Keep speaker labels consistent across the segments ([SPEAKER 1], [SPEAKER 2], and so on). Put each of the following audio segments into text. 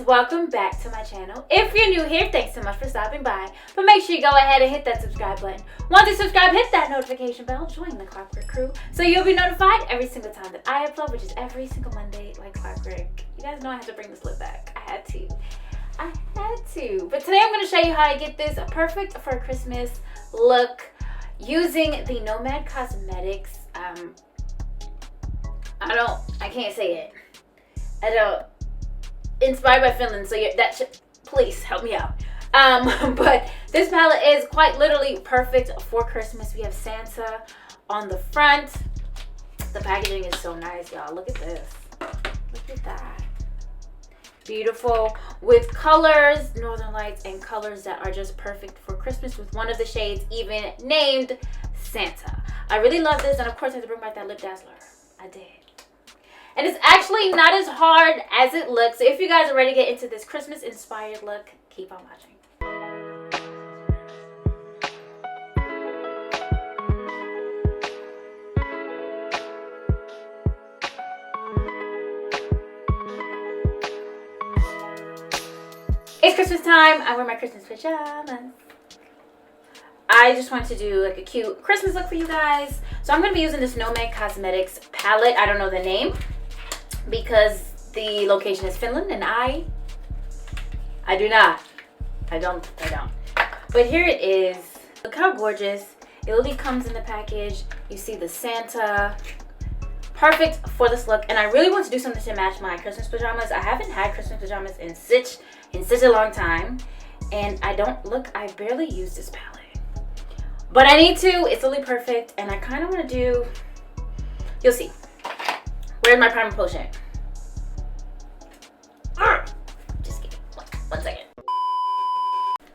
[SPEAKER 1] welcome back to my channel. If you're new here, thanks so much for stopping by. But make sure you go ahead and hit that subscribe button. Once you subscribe, hit that notification bell, join the Clockwork crew, so you'll be notified every single time that I upload, which is every single Monday, like clockwork. You guys know I have to bring this lip back. I had to. But today I'm going to show you how I get this perfect for Christmas look using the Nomad Cosmetics. I can't say it. Inspired by Finland, so please help me out. But this palette is quite literally perfect for Christmas. We have Santa on the front. The packaging is so nice, y'all. Look at this. Look at that. Beautiful with colors, Northern Lights, and colors that are just perfect for Christmas, with one of the shades even named Santa. I really love this, and of course I had to bring back that Lip Dazzler. I did. And it's actually not as hard as it looks. So if you guys are ready to get into this Christmas inspired look, keep on watching. It's Christmas time. I wear my Christmas pajamas. I just want to do like a cute Christmas look for you guys. So I'm going to be using this Nomad Cosmetics palette. I don't know the name, because the location is Finland and I don't. But here it is. Look how gorgeous. It literally comes in the package. You see the Santa. Perfect for this look. And I really want to do something to match my Christmas pajamas. I haven't had Christmas pajamas in such a long time. And I barely use this palette. But I need to. It's literally perfect. And I kind of want to do, you'll see. Where's my primer potion? Just kidding. One second.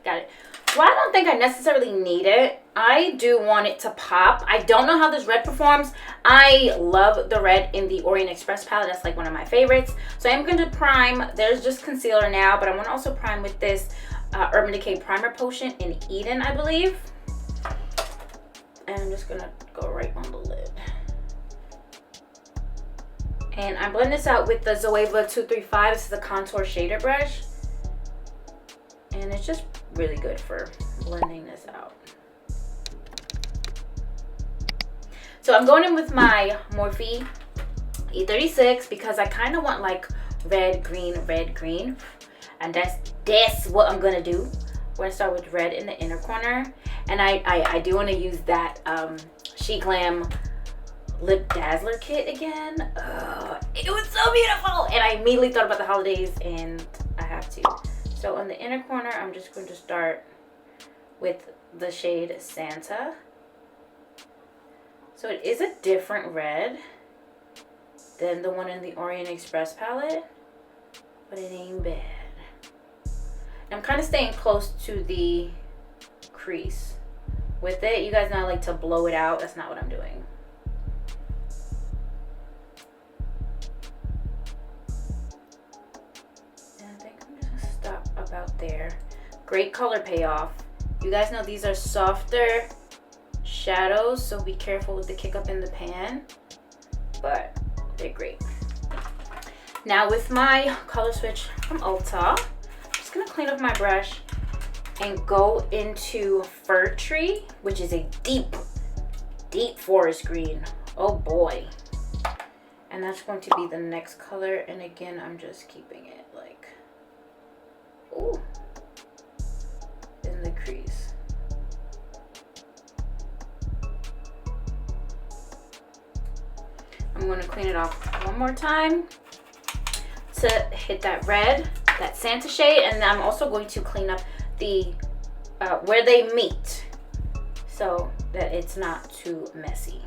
[SPEAKER 1] Got it. Well, I don't think I necessarily need it. I do want it to pop. I don't know how this red performs. I love the red in the Orient Express palette. That's like one of my favorites. So I'm going to prime. There's just concealer now, but I want to also prime with this Urban Decay Primer Potion in Eden, I believe. And I'm just going to go right on the lid. And I blend this out with the Zoeva 235. This is the contour shader brush. And it's just really good for blending this out. So I'm going in with my Morphe E36 because I kind of want like red, green. And that's what I'm going to do. We're going to start with red in the inner corner. And I do want to use that Sheglam Lip Dazzler Kit again. It was so beautiful, and I immediately thought about the holidays, and I have to. So on the inner corner, I'm just going to start with the shade Santa. So it is a different red than the one in the Orient Express palette, but it ain't bad. And I'm kind of staying close to the crease with it. You guys know I like to blow it out. That's not what I'm doing. About there. Great color payoff. You guys know these are softer shadows, so be careful with the kick up in the pan, but they're great. Now with my color switch from Ulta, I'm just gonna clean up my brush and go into Fir Tree, which is a deep forest green. Oh boy. And that's going to be the next color, and again I'm just keeping it like, ooh, in the crease. I'm going to clean it off one more time to hit that red, that Santa shade, and I'm also going to clean up the where they meet so that it's not too messy.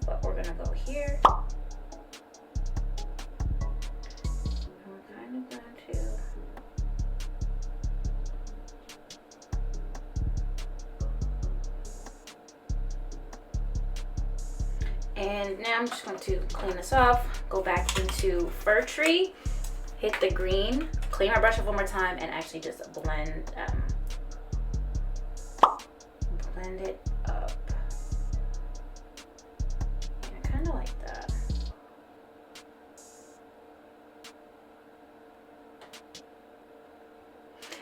[SPEAKER 1] But we're gonna go here. And now I'm just going to clean this off, go back into Fir Tree, hit the green, clean my brush up one more time, and actually just blend it up. I kind of like that.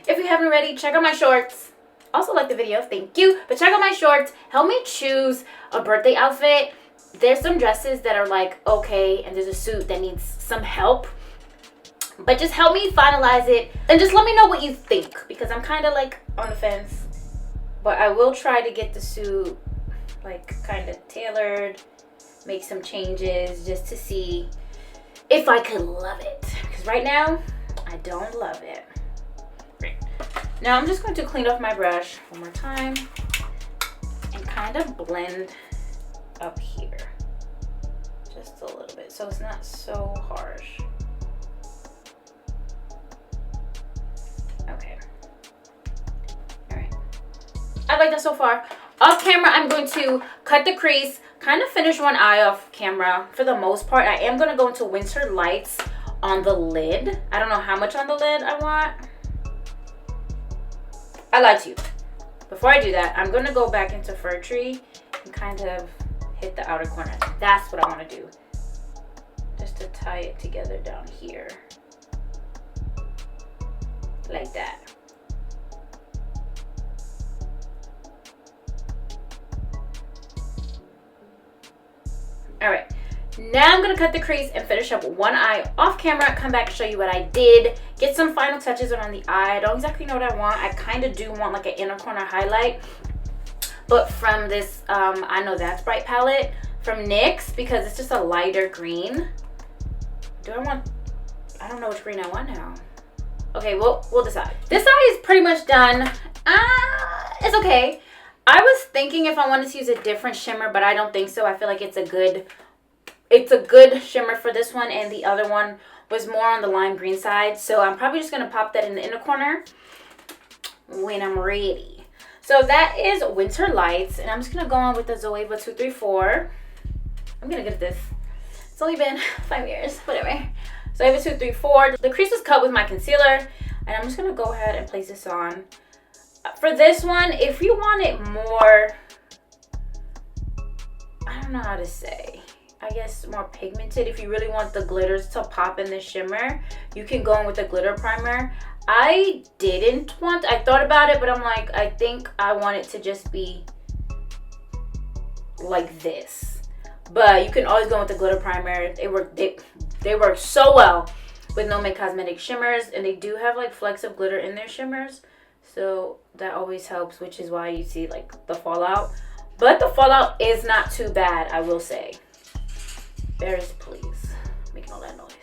[SPEAKER 1] if you haven't already, check out my shorts. Also like the video, thank you. But check out my shorts. Help me choose a birthday outfit. There's some dresses that are like okay, and there's a suit that needs some help. But just help me finalize it, and just let me know what you think, because I'm kind of like on the fence. But I will try to get the suit like kind of tailored, make some changes just to see if I could love it. Because right now, I don't love it. Great. Now I'm just going to clean off my brush one more time and kind of blend up here just a little bit so it's not so harsh. Okay. All right. I like that so far. Off camera, I'm going to cut the crease, kind of finish one eye off camera for the most part. I am going to go into Winter Lights on the lid. I don't know how much on the lid I want. I lied to you. Before I do that, I'm going to go back into Fir Tree and kind of hit the outer corner. That's what I want to do. Just to tie it together down here. Like that. All right, now I'm gonna cut the crease and finish up one eye off camera, come back and show you what I did, get some final touches on the eye. I don't exactly know what I want. I kind of do want like an inner corner highlight, but from this I Know That's Bright palette from NYX, because it's just a lighter green. I don't know which green I want now. Okay, we'll decide. This eye is pretty much done. It's okay. I was thinking if I wanted to use a different shimmer, but I don't think so. I feel like it's a good shimmer for this one, and the other one was more on the lime green side. So I'm probably just gonna pop that in the inner corner when I'm ready. So that is Winter Lights, and I'm just gonna go on with the Zoeva 234. I'm gonna get this. It's only been 5 years, whatever. Zoeva 234. The crease was cut with my concealer, and I'm just gonna go ahead and place this on. For this one, if you want it more, I don't know how to say, I guess more pigmented, if you really want the glitters to pop in the shimmer, you can go in with a glitter primer. I thought about it, but I'm like, I think I want it to just be like this. But you can always go with the glitter primer. They work so well with No Make Cosmetic shimmers, and they do have like flecks of glitter in their shimmers. So that always helps, which is why you see like the fallout. But the fallout is not too bad, I will say. Bears, please. Making all that noise.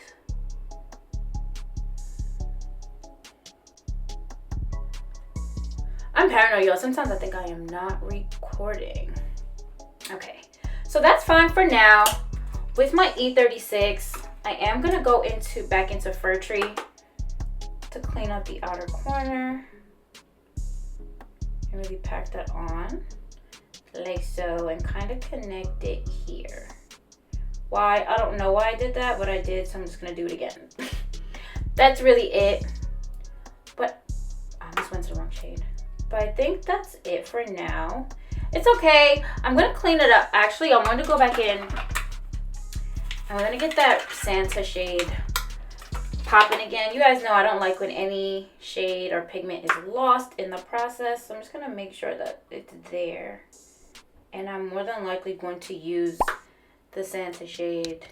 [SPEAKER 1] I'm paranoid, y'all. Sometimes I think I am not recording. Okay, so that's fine for now. With my E36, I am gonna go back into Fir Tree to clean up the outer corner. And really pack that on like so, and kind of connect it here. Why? I don't know why I did that, but I did, so I'm just gonna do it again. That's really it. But I almost went to the wrong shade. But I think that's it for now. It's okay. I'm gonna clean it up. Actually, I'm going to go back in. I'm gonna get that Santa shade popping again. You guys know I don't like when any shade or pigment is lost in the process. So I'm just gonna make sure that it's there. And I'm more than likely going to use the Santa shade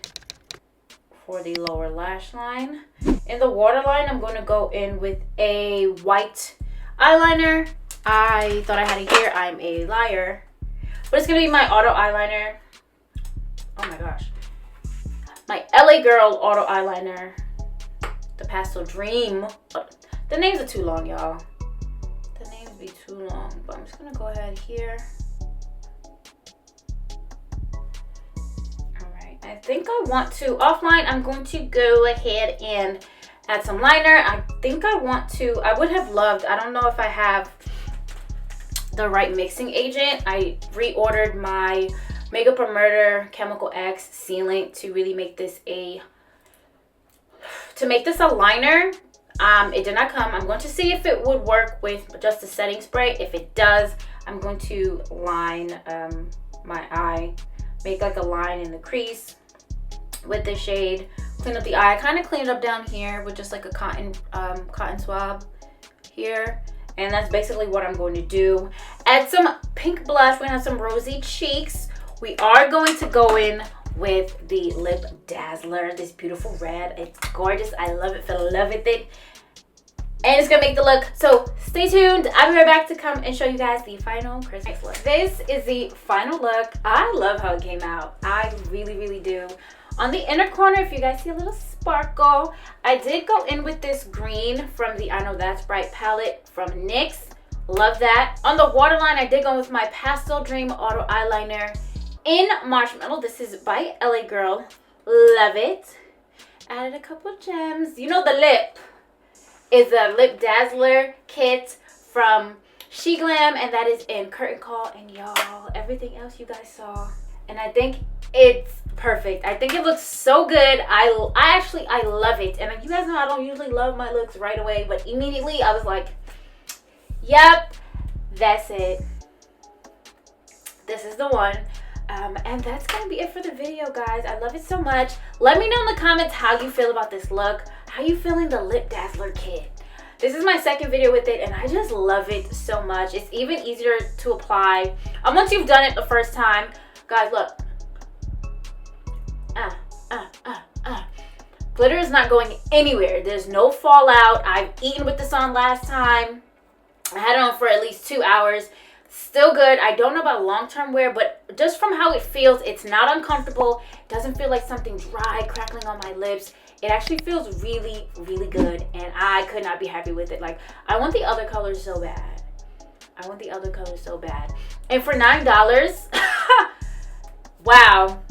[SPEAKER 1] for the lower lash line. In the waterline, I'm going to go in with a white eyeliner. I thought I had it here. I'm a liar. But it's going to be my auto eyeliner. Oh my gosh. My LA Girl auto eyeliner. The Pastel Dream. The names are too long, y'all. The names be too long. But I'm just going to go ahead here. I think I want to, offline, I'm going to go ahead and add some liner. I think I want to, I would have loved, I don't know if I have the right mixing agent. I reordered my Makeup or Murder Chemical X sealant to really make this a liner. It did not come. I'm going to see if it would work with just a setting spray. If it does, I'm going to line my eye, make like a line in the crease with the shade, clean up the eye. I kind of cleaned it up down here with just like a cotton swab here. And that's basically what I'm going to do. Add some pink blush. We're gonna have some rosy cheeks. We are going to go in with the Lip Dazzler, this beautiful red. It's gorgeous. I love it. Fell in love with it. And it's gonna make the look. So stay tuned. I'll be right back to come and show you guys the final Christmas look. This is the final look. I love how it came out. I really, really do. On the inner corner, if you guys see a little sparkle, I did go in with this green from the I Know That's Bright palette from NYX. Love that. On the waterline, I did go with my Pastel Dream Auto Eyeliner in Marshmallow. This is by LA Girl. Love it. Added a couple gems. You know the lip is the Lip Dazzler Kit from Sheglam, and that is in Curtain Call. And y'all, everything else you guys saw, and I think it's perfect. I think it looks so good. I love it. And you guys know I don't usually love my looks right away, but immediately I was like, yep, that's it. This is the one. And that's gonna be it for the video, guys. I love it so much. Let me know in the comments how you feel about this look. How you feeling the Lip Dazzler Kit? This is my second video with it, and I just love it so much. It's even easier to apply. Once you've done it the first time, guys, look. Glitter is not going anywhere. There's no fallout. I've eaten with this on last time. I had it on for at least 2 hours. Still good. I don't know about long-term wear, but just from how it feels, it's not uncomfortable. It doesn't feel like something dry crackling on my lips. It actually feels really, really good, and I could not be happy with it. Like, I want the other colors so bad. I want the other colors so bad. And for $9, wow.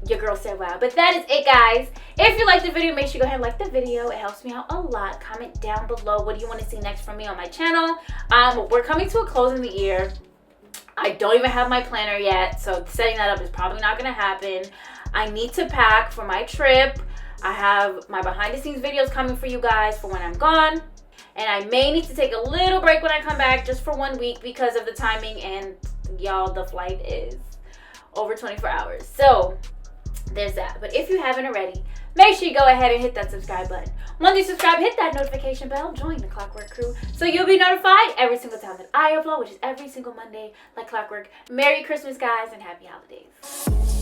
[SPEAKER 1] Your girl said wow. But that is it, guys. If you liked the video, make sure you go ahead and like the video. It helps me out a lot. Comment down below what do you want to see next from me on my channel. We're coming to a close in the year. I don't even have my planner yet, so setting that up is probably not going to happen. I need to pack for my trip. I have my behind the scenes videos coming for you guys for when I'm gone. And I may need to take a little break when I come back just for 1 week because of the timing. And y'all, the flight is over 24 hours. So there's that. But if you haven't already, make sure you go ahead and hit that subscribe button. Once you subscribe, hit that notification bell. Join the Clockwork crew so you'll be notified every single time that I upload, which is every single Monday like clockwork. Merry Christmas, guys, and happy holidays.